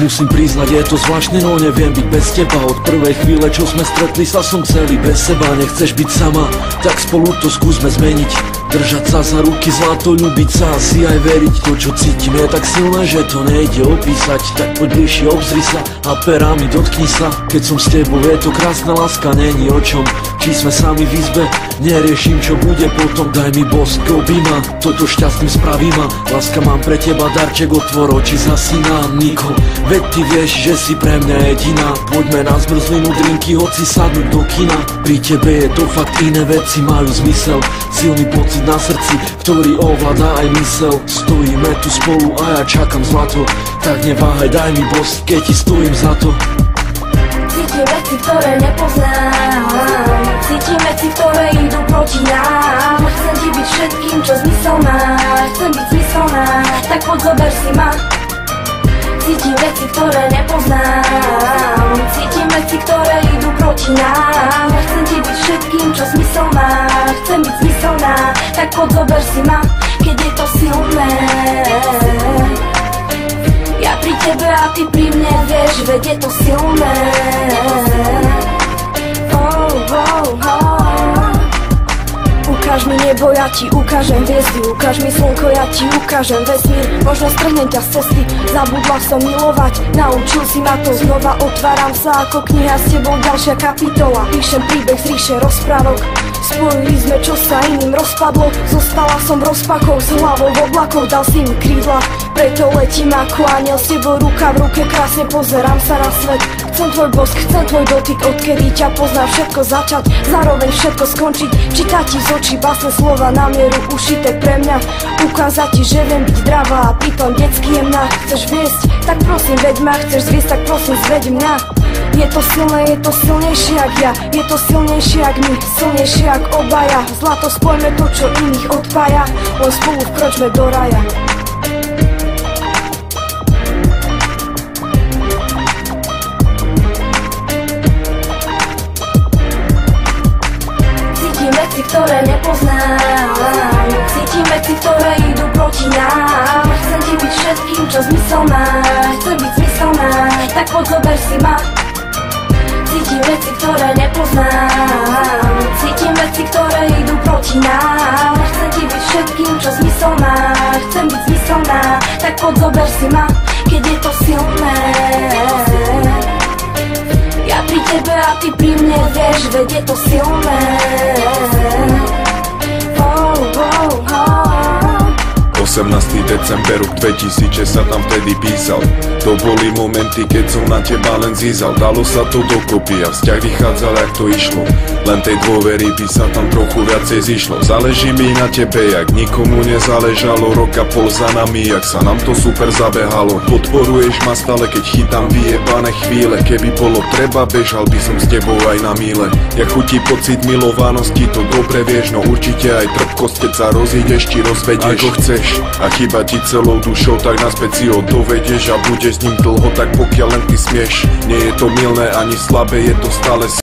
Musím priznať, je to zvláštne, no neviem byť bez teba. Od prvej chvíle, čo sme stretli sa, som celý bez seba. Nechceš byť sama, tak spolu to skúsme zmeniť. Držať sa za ruky, zlato, ľúbiť sa, asi aj veriť. To, čo cítim, je tak silné, že to nejde opísať. Tak poď bližšie, obzri sa a perami dotkni sa. Keď som s tebou, je to krásna láska, není o čom. Či sme sami v izbe, neriešim, čo bude potom. Daj mi bosk, objíma, toto šťastným spraví ma. Láska, mám pre teba darček, otvor oči, zasína. Niko, veď ty vieš, že si pre mňa jediná. Poďme na zmrzlinu, drinky, hoci sadnúť do kina. Pri tebe je to fakt, iné veci majú zmysel. Silný pocit na srdci, ktorý ovláda aj mysel. Stojíme tu spolu a ja čakám zlato. Tak neváhaj, daj mi bosk, keď ti stojím za to. Cítim veci, ktoré nepoznám. Cítim veci, ktoré idú proti nám. Chcem ti byť všetkým, čo zmysel má. Chcem byť zmyselná, tak poď zober si ma. Cítim veci, ktoré nepoznám. Cítim veci, ktoré idú proti nám. Chcem ti byť všetkým, čo zmysel má. Chcem byť zmyselná, tak poď zober si ma. Keď je to silné, ja pri tebe a ty pri mne, vieš, veď je to silné. Ukáž mi nebo, ja ti ukážem hviezdy. Ukáž mi slnko, ja ti ukážem vesmír. Možno strhnem ťa z cesty, zabudla som milovať. Naučil si ma to znova, otváram sa ako kniha, s tebou ďalšia kapitola. Píšem príbeh z ríše rozprávok. Spojili sme, čo sa iným rozpadlo. Zostala som rozpakou, s hlavou v oblakoch, dal si mi krídla. Preto letím ako aniel, s tebou ruka v ruke, krásne pozerám sa na svet. Chcem tvoj bosk, chcem tvoj dotyk, odkedy ťa poznám, všetko začať, zároveň všetko skončiť. Čítať ti z očí básne, slova na mieru, ušité pre mňa. Ukázať ti, že viem byť dravá a pritom detsky jemná. Chceš viesť, tak prosím veď ma, chceš zviesť, tak prosím zveď mňa. Je to silné, je to silnejšie jak ja, je to silnejšie jak my, silnejšie jak obaja. Zlato, spojme to, čo iných odpája, len spolu vkročme do raja. Cítim veci, ktoré nepoznám. Cítim veci, ktoré idú proti nám. Chcem ti byť všetkým, čo zmysel má. Chcem byť zmyselná, tak poď zober si ma. Cítim veci, ktoré nepoznám. Cítim veci, ktoré idú proti nám. Chcem ti byť všetkým, čo zmysel má. Chcem byť zmyselná, tak poď zober si ma. Keď je to silné, ja pri tebe a ty pri mne, vieš, veď je to silné. 18. december 2000 sa tam vtedy písal. To boli momenty, keď som na teba len zízal. Dalo sa to dokopy a vzťah vychádzal, jak to išlo. Len tej dôvery by sa tam trochu viacej zišlo. Záleží mi na tebe, jak nikomu nezáležalo. Rok a pol za nami, jak sa nám to super zabehalo. Podporuješ ma stále, keď chytám vyjebané chvíle. Keby bolo treba, bežal by som s tebou aj na míle. Jak chutí pocit milovanosti, to dobre vieš. No určite aj trpkosť, keď sa rozídeš či rozvedieš. Ako chceš a chýba ti celou dušou, tak naspäť si ho dovedieš a budeš s ním dlho, tak pokiaľ len ty smieš. Nie je to mylné ani slabé, je to stále